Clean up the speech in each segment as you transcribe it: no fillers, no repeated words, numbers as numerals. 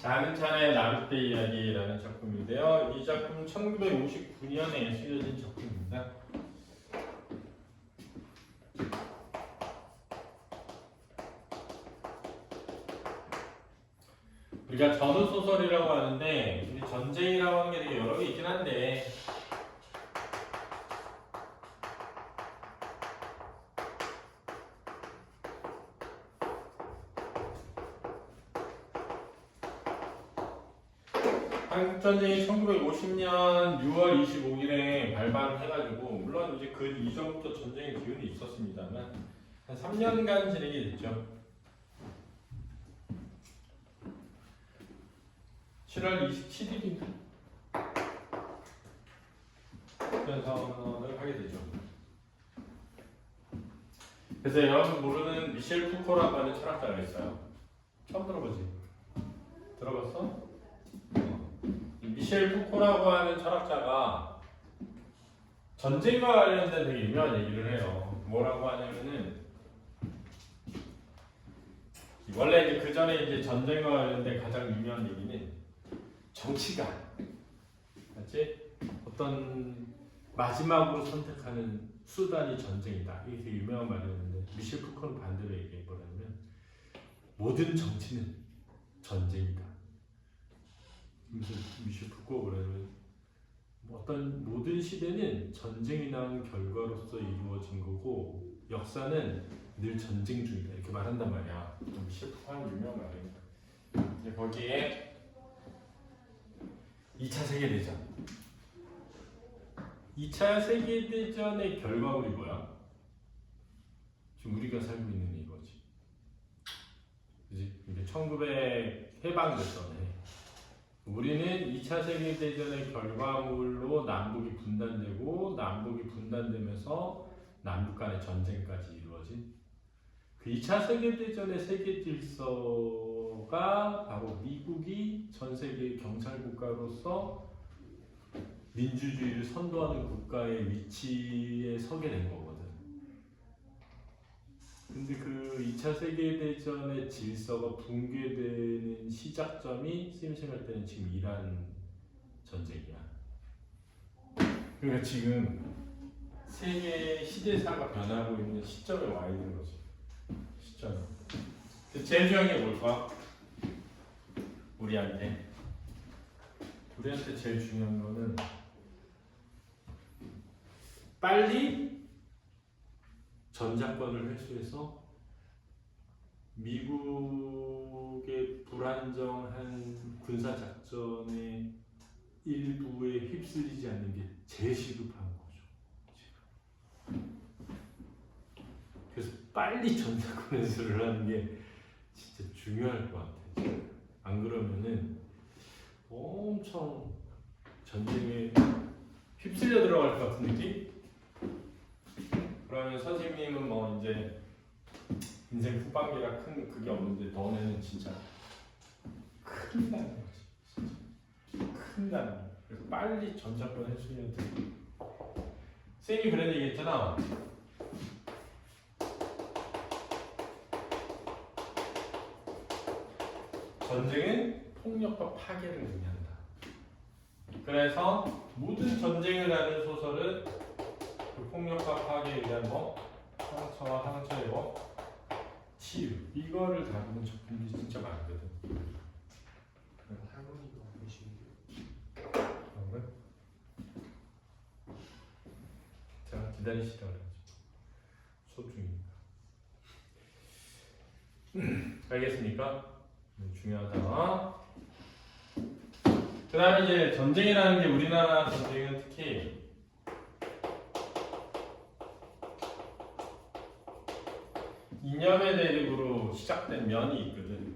나는 자네 나루테 이야기라는 작품인데요. 이 작품은 1959년에 쓰여진 작품입니다. 우리가 전후소설이라고 하는데 우리 전쟁이라고 하는 게 되게 여러 개 있긴 한데 한국전쟁이 1950년 6월 25일에 발발해가지고 물론 이제 그 이전부터 전쟁의 기운이 있었습니다만 한 3년간 진행이 됐죠. 7월 27일인가 연선을 하게 되죠. 그래서 여러분 모르는 미셸 푸코라고 하는 철학자가 있어요. 처음 들어보지? 들어봤어? 미셸 푸코라고 하는 철학자가 전쟁과 관련된 되게 유명한 얘기를 해요. 뭐라고 하냐면은 원래 이제 그 전에 이제 전쟁과 관련된 가장 유명한 얘기는 정치가 맞지? 어떤 마지막으로 선택하는 수단이 전쟁이다. 이게 되게 유명한 말이었는데 미셸 푸코는 반대로 얘기해 보라면 모든 정치는 전쟁이다. 무슨 미셸 푸코 그러면 어떤 모든 시대는 전쟁이 난 결과로서 이루어진 거고 역사는 늘 전쟁 중이다 이렇게 말한단 말이야. 미셸 푸코 하는 유명한 말이니까. 이제 거기에 2차 세계대전 2차 세계대전의 결과물이 뭐야? 지금 우리가 살고 있는 이거지. 그지? 이게 1900 해방됐던 해. 우리는 2차 세계대전의 결과물로 남북이 분단되고 남북이 분단되면서 남북 간의 전쟁까지 이루어진 그 2차 세계대전의 세계 질서가 바로 미국이 전 세계 경찰국가로서 민주주의를 선도하는 국가의 위치에 서게 된 거거든. 근데 그 2차 세계대전의 질서가 붕괴되는 시작점이 쌤이 생각할 때는 지금 이란 전쟁이야. 그러니까 지금 세계 시대사가 변하고 있는 시점에 와 있는 거지. 시점. 제일 중요한 게 뭘까? 우리한테 제일 중요한 거는 빨리 전작권을 회수해서 미국의 불안정한 군사작전의 일부에 휩쓸리지 않는 게 제일 시급한 거죠. 그래서 빨리 전작권 회수를 하는 게 진짜 중요할 것 같아요. 안 그러면은 엄청 전쟁에 휩쓸려 들어갈 것 같은 느낌? 그러면 선생님은 뭐 이제 인생 후반기라 큰 그게 없는데 너네는 진짜 큰일 나는 거지. 진짜 큰일 나는 거야. 그래서 빨리 전작권 해주셔야 돼. 쌤이 그런 얘기 했잖아. 전쟁은 폭력과 파괴를 의미한다. 그래서 모든 전쟁을 하는 소설은 그 폭력과 파괴에 의한 뭐 상처와 상처의 뭐 치유 이거를 다루는 작품들이 진짜 많거든. 할머니가 계신데 그런 거야? 제가 기다리시라고 그러죠. 수업 중이니까. 알겠습니까? 중요하다. 그 다음에 이제 전쟁이라는 게 우리나라 전쟁은 특히 이념의 대립으로 시작된 면이 있거든.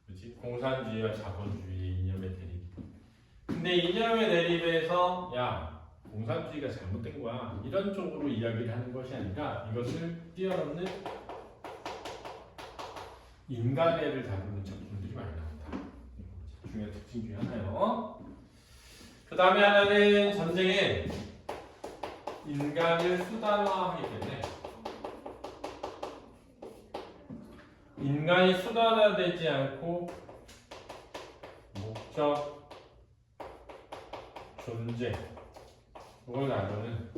그렇지? 공산주의와 자본주의 이념의 대립. 근데 이념의 대립에서 야 공산주의가 잘못된 거야 이런 쪽으로 이야기를 하는 것이 아니라 이것을 뛰어넘는 인간애를 다루는 작품들이 많이 나온다. 중요한 특징 중에 하나예요. 그 다음에 하나는 전쟁에 인간을 수단화하기 때문에 인간이 수단화되지 않고 법적 존재 이걸 다루는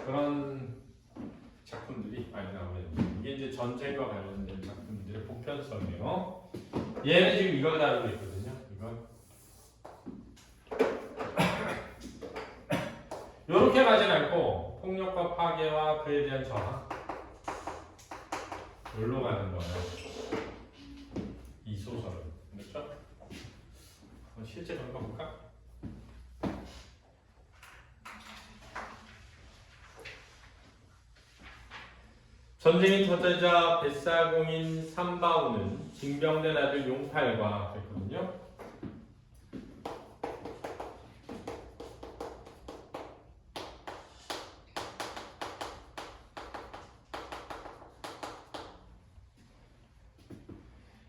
그런 작품들이 많이 나오거든요. 이게 이제 전쟁과 관련된 작품들의 보편성이에요. 얘는 지금 이걸 다루고 있거든요. 이걸 이렇게 가진 않고 폭력과 파괴와 그에 대한 저항 여기로 가는 거예요. 이 소설은 그렇죠? 실제 좀 가볼까? 전쟁이 터지자 뱃사공인 삼바오는 징병된 아들 용팔과 그랬거든요.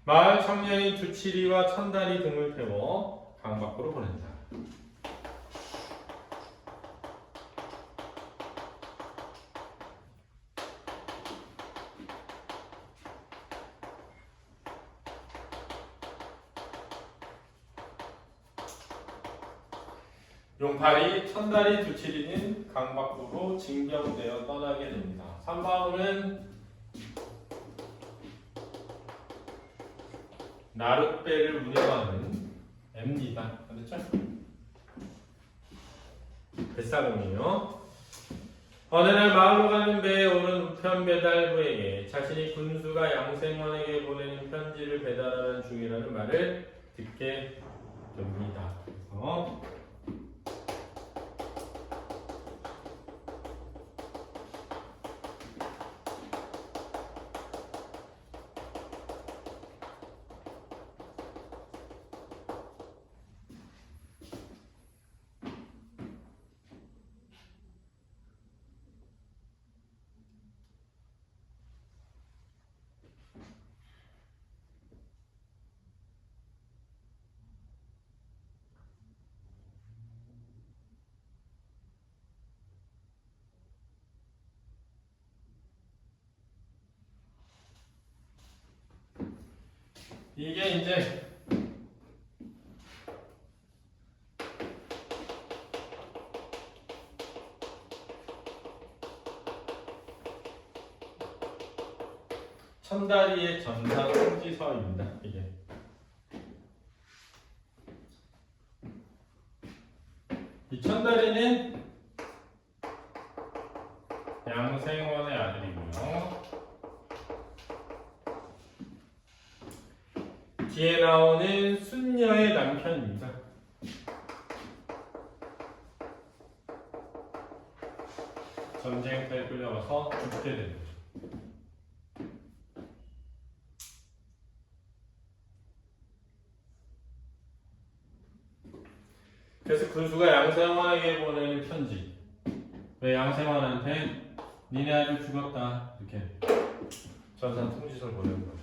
마을 청년인 주치리와 천다리 등을 태워 강 밖으로 보낸다. 용팔이, 천다리, 두치리는 강 밖으로 징병되어 떠나게 됩니다. 삼바오는 나룻배를 운영하는 M입니다. 그렇죠? 뱃사공이에요. 어느 날 마을로 가는 배에 오른 우편 배달부에게 자신이 군수가 양생원에게 보내는 편지를 배달하는 중이라는 말을 듣게 됩니다. 그래서 이게 이제 천다리의 전사 통지서입니다. 이게 이 천다리는 양생원의 아들이고요. 뒤에 나오는 순녀의 남편입니다. 전쟁터에 끌려가서 죽게 됩니다. 그래서 군수가 양생원에게 보내는 편지. 왜 양생원한테 니네 아들 죽었다 이렇게 전산 통지서를 보내는 거죠.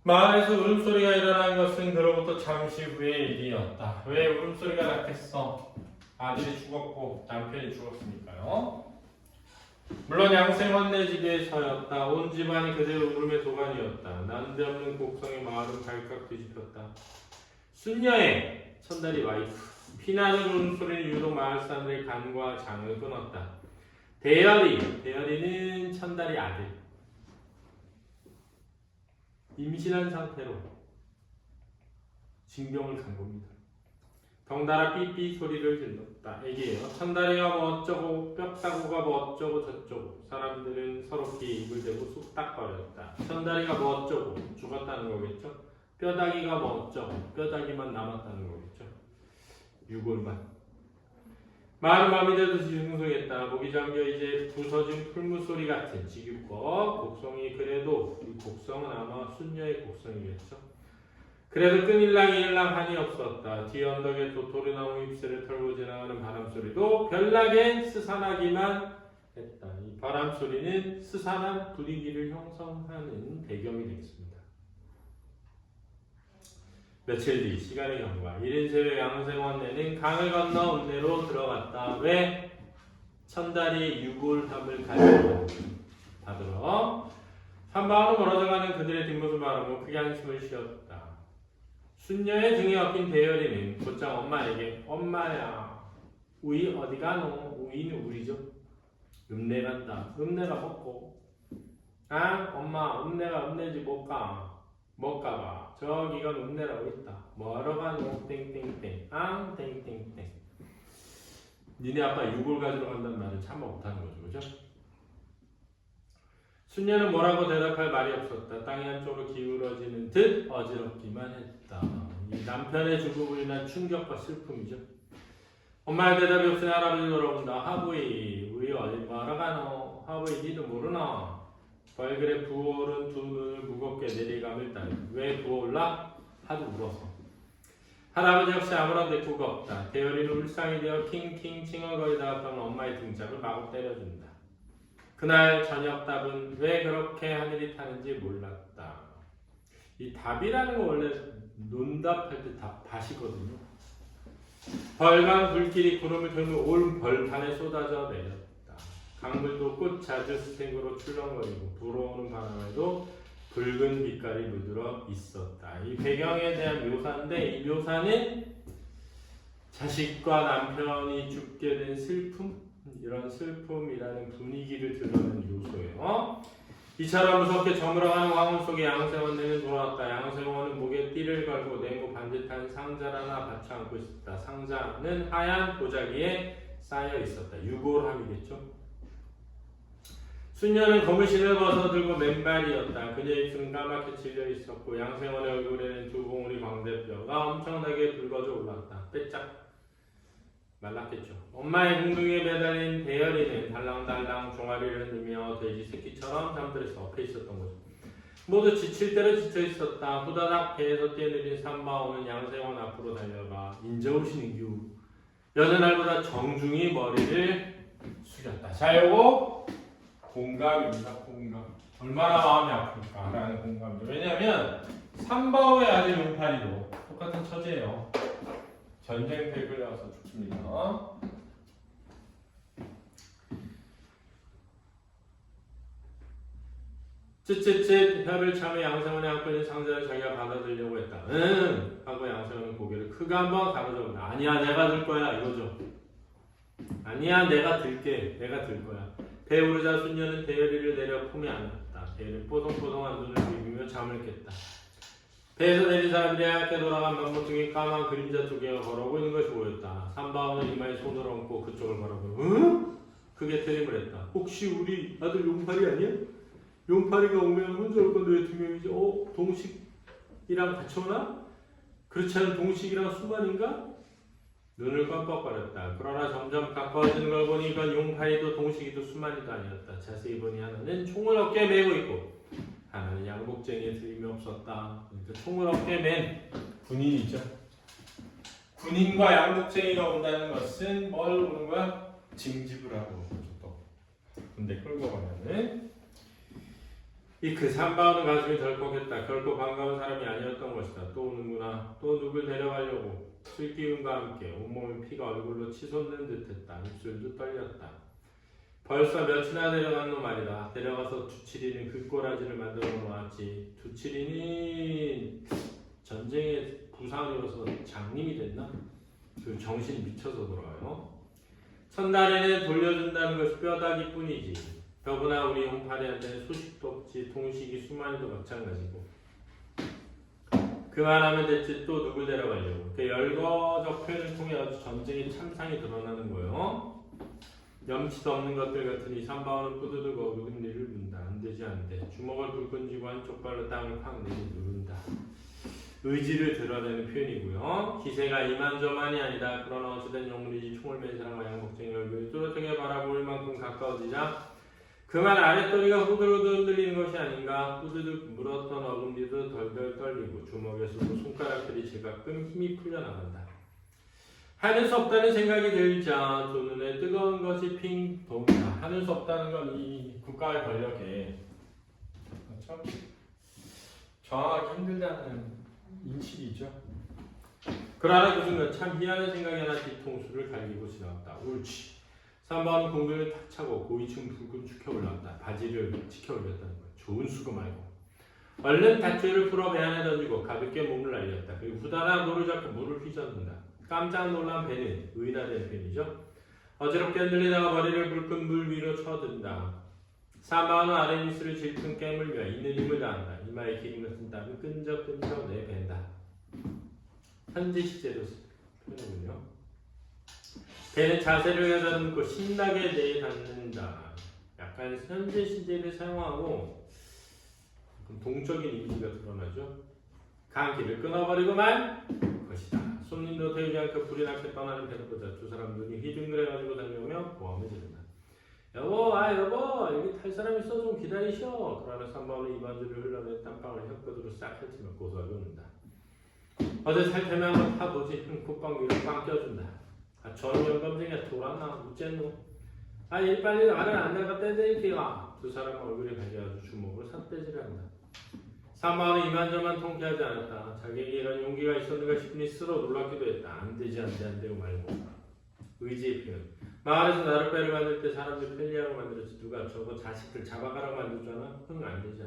마을에서 울음소리가 일어난 것은 그로부터 잠시 후의 일이었다. 왜 울음소리가 났겠어? 아들이 죽었고 남편이 죽었으니까요. 물론 양생원네 집에서였다. 온 집안이 그대로 울음의 도가니였다. 난데없는 곡성의 마을은 발칵 뒤집혔다. 순녀의 천다리 와이프 피나는 울음소리는 유독 마을 사람들의 간과 장을 끊었다. 대열이는 천다리 아들. 임신한 상태로 징병을 간 겁니다. 덩달아 삐삐 소리를 질렀다. 애기예요. 천다리가 뭐 어쩌고 뼈다구가 뭐 어쩌고 저쩌고 사람들은 서로끼 입을 대고 쑥닥거렸다. 천다리가 뭐 어쩌고 죽었다는 거겠죠. 뼈다귀가 뭐 어쩌고 뼈다귀만 남았다는 거겠죠. 유골만. 마을은 밤이 되듯이 흉성했다. 목이 잠겨 이제 부서진 풀무소리 같은 지겹고 곡성이 그래도 이 곡성은 아마 순녀의 곡성이겠죠. 그래도 끊일랑 한이 없었다. 뒤 언덕에 도토리나무 잎새를 털고 지나가는 바람소리도 별나게 스산하기만 했다. 이 바람소리는 스산한 분위기를 형성하는 배경이 되겠습니다. 며칠 뒤 시간의 경과 1인 새벽 양생원네는 강을 건너 읍내로 들어갔다. 왜? 천다리의 유골함을 받으러 산마을로 멀어져가는 그들의 뒷모습을 바라보고 크게 한숨을 쉬었다. 순녀의 등에 엎인 대열이는 곧장 엄마에게 엄마야 우이 어디 가노? 우이는 우리죠. 읍내간다. 읍내가 먹고 아 엄마 읍내가 읍내지 못 가봐. 저기가 읍내라고 있다. 뭐하러 가노? 땡땡땡 앙 땡땡땡. 니네 아빠 유골 가지러 간다는 말은 참아 못하는 거죠. 그죠? 순녀는 뭐라고 대답할 말이 없었다. 땅이 한쪽으로 기울어지는 듯 어지럽기만 했다. 이 남편의 죽음으로 인한 충격과 슬픔이죠. 엄마의 대답이 없으니 할아버지 돌아온다. 하부이 우리 어디 뭐하러 가노? 하부이 니도 모르나? 벌그레 부어오른 두 눈을 무겁게 내리감을 따르. 왜 부어올라? 하도 울어서. 할아버지 역시 아무런 대꾸가 없다. 대열이는 울상이 되어 킹킹 칭얼거리다가 떠는 엄마의 등짝을 마구 때려준다. 그날 저녁 답은 왜 그렇게 하늘이 타는지 몰랐다. 이 답이라는 거 원래 논답할 때 답밭이거든요. 벌간 불길이 구름을 들며 온 벌판에 쏟아져 내렸다. 강물도 꽃자주스탱으로 출렁거리고 불어오는 바람에도 붉은 빛깔이 물들어 있었다. 이 배경에 대한 묘사인데 이 묘사는 자식과 남편이 죽게 된 슬픔, 이런 슬픔이라는 분위기를 드러내는 요소예요. 이처럼 무섭게 저물어가는 황혼 속에 양세원네는 돌아왔다. 양세원은 목에 띠를 걸고 네모 반듯한 상자를 하나 받쳐 안고 있었다. 상자는 하얀 보자기에 쌓여 있었다. 유골함이겠죠. 순녀는 고무신을 벗어들고 맨발이었다. 그녀의 입술은 까맣게 찔려 있었고 양세원의 얼굴에는 두 봉우리 광대뼈가 엄청나게 붉어져 올랐다. 빼짝 말랐겠죠. 엄마의 궁둥이에 매달린 대열이는 달랑달랑 종아리를 흔들며 돼지 새끼처럼 잠들어서 엎혀 있었던 거죠. 모두 지칠 대로 지쳐 있었다. 후다닥 배에서 뛰어내린 삼바오는 양세원 앞으로 달려가 인저우시는 유 여느 날보다 정중히 머리를 숙였다. 자, 요거 공감입니다. 공감. 얼마나 마음이 아플까 라는 공감이죠. 왜냐하면 삼바오의 아들 용팔이도 똑같은 처지예요. 전쟁터에 끌려가서 죽습니다. 쯧쯧쯧 혀를 차며 양세원의 안고 있는 상자를 자기가 받아들려고 했다. 응 하고 양세원은 고개를 크게 한번 가로저었다. 아니야 내가 들 거야 이거죠. 아니야 내가 들게. 내가 들 거야. 배에 오르자 순녀는 대열이를 내려 품에 안았다. 대열이 뽀송뽀송한 눈을 비비며 잠을 깼다. 배에서 내린 사람들이 하얗게 돌아간 만모퉁이 까만 그림자 쪽에 걸어오고 있는 것이 보였다. 삼바오는 이마에 손을 얹고 그쪽을 바라보고 응? 크게 트림을 했다. 혹시 우리 아들 용팔이 아니야? 용팔이가 오면 혼자 올 건데 왜 두 명이지? 동식이랑 같이 오나? 그렇지 않은 동식이랑 수만인가? 눈을 깜빡거렸다. 그러나 점점 가까워지는 걸 보니 이건 용팔이도 동식이도 수만이도 아니었다. 자세히 보니 하나는 총을 어깨에 메고 있고 하나는 양복쟁이에 드림이 없었다. 그러니까 총을 어깨에 맨 군인이죠. 군인과 양복쟁이가 온다는 것은 뭘 오는 거야? 징집을 하고 또 군대 끌고 가면은 이 그 삼바오는 가슴이 덜컥했다. 결코 반가운 사람이 아니었던 것이다. 또 오는구나. 또 누굴 데려가려고. 슬기움과 함께 온몸의 피가 얼굴로 치솟는 듯했다. 입술도 떨렸다. 벌써 며칠이나 데려간 놈 말이다. 데려가서 두칠이는 그 꼬라지를 만들어 놓았지. 두칠이는 전쟁에 부상을 입어서 장님이 됐나? 그 정신이 미쳐서 돌아와요. 첫날에는 돌려준다는 것이 뼈다귀뿐이지. 더구나 우리 용팔이한테는 소식도 없지. 동식이 수만이도 마찬가지고. 그만하면 됐지. 또 누굴 데려가려고. 그 열거적 표현을 통해 아주 전쟁의 참상이 드러나는 거예요. 염치도 없는 것들 같으니 삼바오는 뿌드득 어금니를 문다. 안되지 안돼. 주먹을 불끈 쥐고 한쪽 발로 땅을 팍 내리 누른다. 의지를 드러내는 표현이고요. 기세가 이만저만이 아니다. 그러나 어찌된 용물이지. 총을 맨 사람과 양복쟁이 얼굴이 뚜렷하게 바라볼 만큼 가까워지자 그만 아랫도리가 후들후들 흔들리는 것이 아닌가. 후드득 물었던 어금니도 덜덜 떨리고 주먹에서도 손가락들이 제가끔 힘이 풀려나간다. 하는 수 없다는 생각이 들자 두 눈에 뜨거운 것이 핑 돕니다. 하는 수 없다는 건 이 국가의 권력에 그렇죠? 저항하기 힘들다는 인식이죠. 그러나 그 순간 참 희한한 생각이 하나 뒤통수를 갈기고 지나갔다. 옳지. 삼바오는 공들을 탁 차고 고위층 붉은 축혀 올랐다. 바지를 치켜 올렸다는 거야. 좋은 수고 말고. 얼른 밧줄을 풀어 배 안에 던지고 가볍게 몸을 날렸다. 그리고 후다닥 노를 잡고 물을 휘젓는다. 깜짝 놀란 배는 의인화된 편이죠. 어지럽게 흔들리다가 머리를 불끈 물 위로 쳐든다. 사마는 아랫입술을 질끈 깨물며 있는 힘을 다한다. 이마에 기름 같은 땀이 끈적끈적 내밴다. 현지 시제로 표현이군요. 배는 자세를 여다듬고 신나게 내닫는다. 약간 현재 시제를 사용하고 동적인 이미지가 드러나죠. 감기를 끊어버리고만 것이다. 손님도 태우지 않고 불이 나게 떠나는 배를 보자 두 사람 눈이 휘둥그레가지고 달려오며 보험을 지른다. 여보, 여보, 여기 탈 사람 있어 좀 기다리셔. 그러나 선방울이 이반주를 흘러내 땀방울 혓바닥으로 싹 펼치며 고소하게 웃는다. 어제 살 테면 한번 타보지. 콧방귀를 빵 껴준다. 저는 영감쟁이야 돌았나? 어쨌노? 일 빨리 나를 안 나가 떼드릴게요. 두 사람 얼굴이 갈려가지고 주먹으로 삿대질을 한다. 사마는 이만저만 통쾌하지 않았다. 자기에게 이런 용기가 있었는가 싶으니 스스로 놀랍기도 했다. 안 되고 말고. 의지의 표현. 마을에서 나를 빼를 만들 때 사람들 편리하고 만들었지. 누가 저거 자식들 잡아가라고 만들잖아. 안 되지.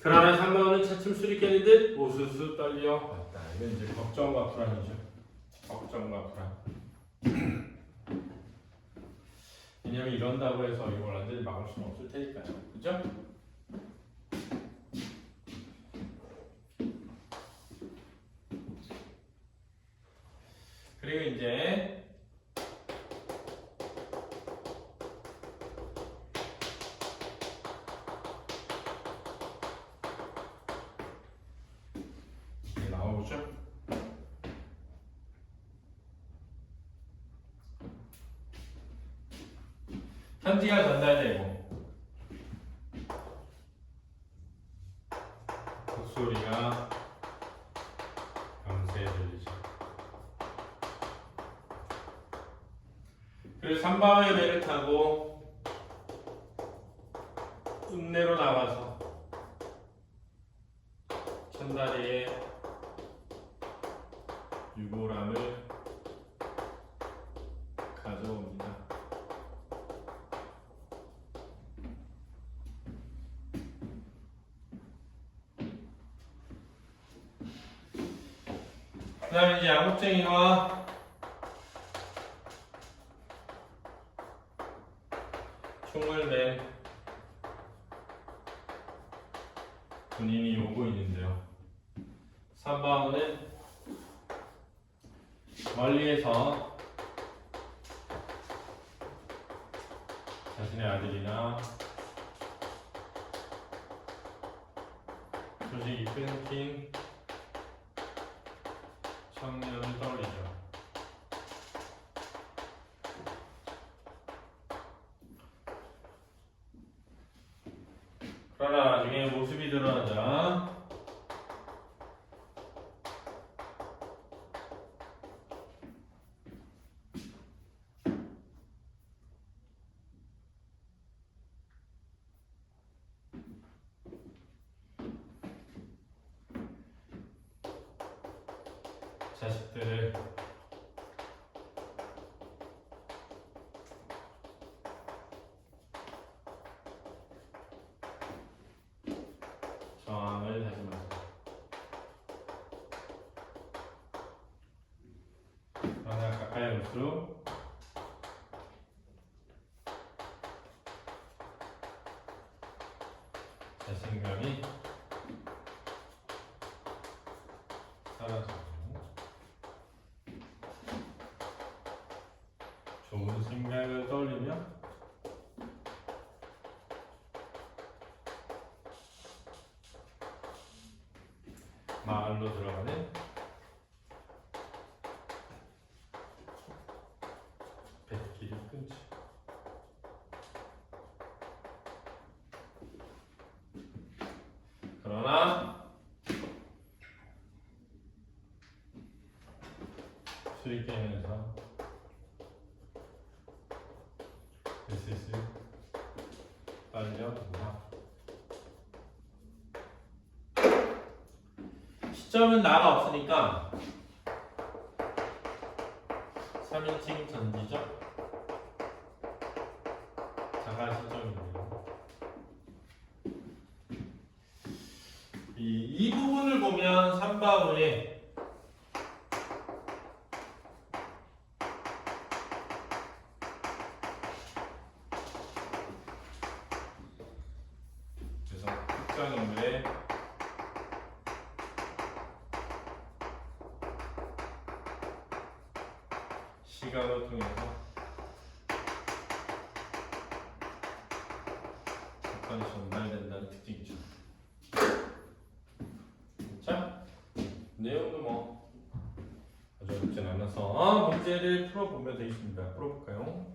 그러나 삼바오는 차츰 술이 깨는 듯 우수수 떨려 왔다. 이건 이제 걱정과 불안이죠. 걱정과 불안. 왜냐면 이런다고 해서 이걸 완전히 막을 수는 없을 테니까요. 그죠? 그리고 이제 나오죠. 편지가 전달되고 목소리가 밤새 들리죠. 그리고 삼바오의 배를 타고 읍내로 나와서 천다리에 유골함을 가져옵니다. 그 다음에 이제 양복쟁이와 총을 맨 군인이 오고 있는데요. 삼바오는 멀리에서 자신의 아들이나 소식이 끊긴 청년을 떠올리죠. 그러나 나중에 모습이 드러나자 자식들을 저항을 다짐한다. 그러나 가까이 올수록 자신감이 사라지고 좋은 생각을 떠올리며 마을로 들어가는 뱃길을 끊지. 그러나 술이 깨면서 슬슬 빨려든다. 시점은 나가 없으니까 3인칭 전지죠. 자가 시점이네요. 이 부분을 보면 3바울이 그래서 특정인물의 시각을 통해서 사건이 전달된다는 특징이죠. 자, 내용도 뭐 아주 어렵진 않아서 문제를 풀어보면 되겠습니다. 풀어볼까요?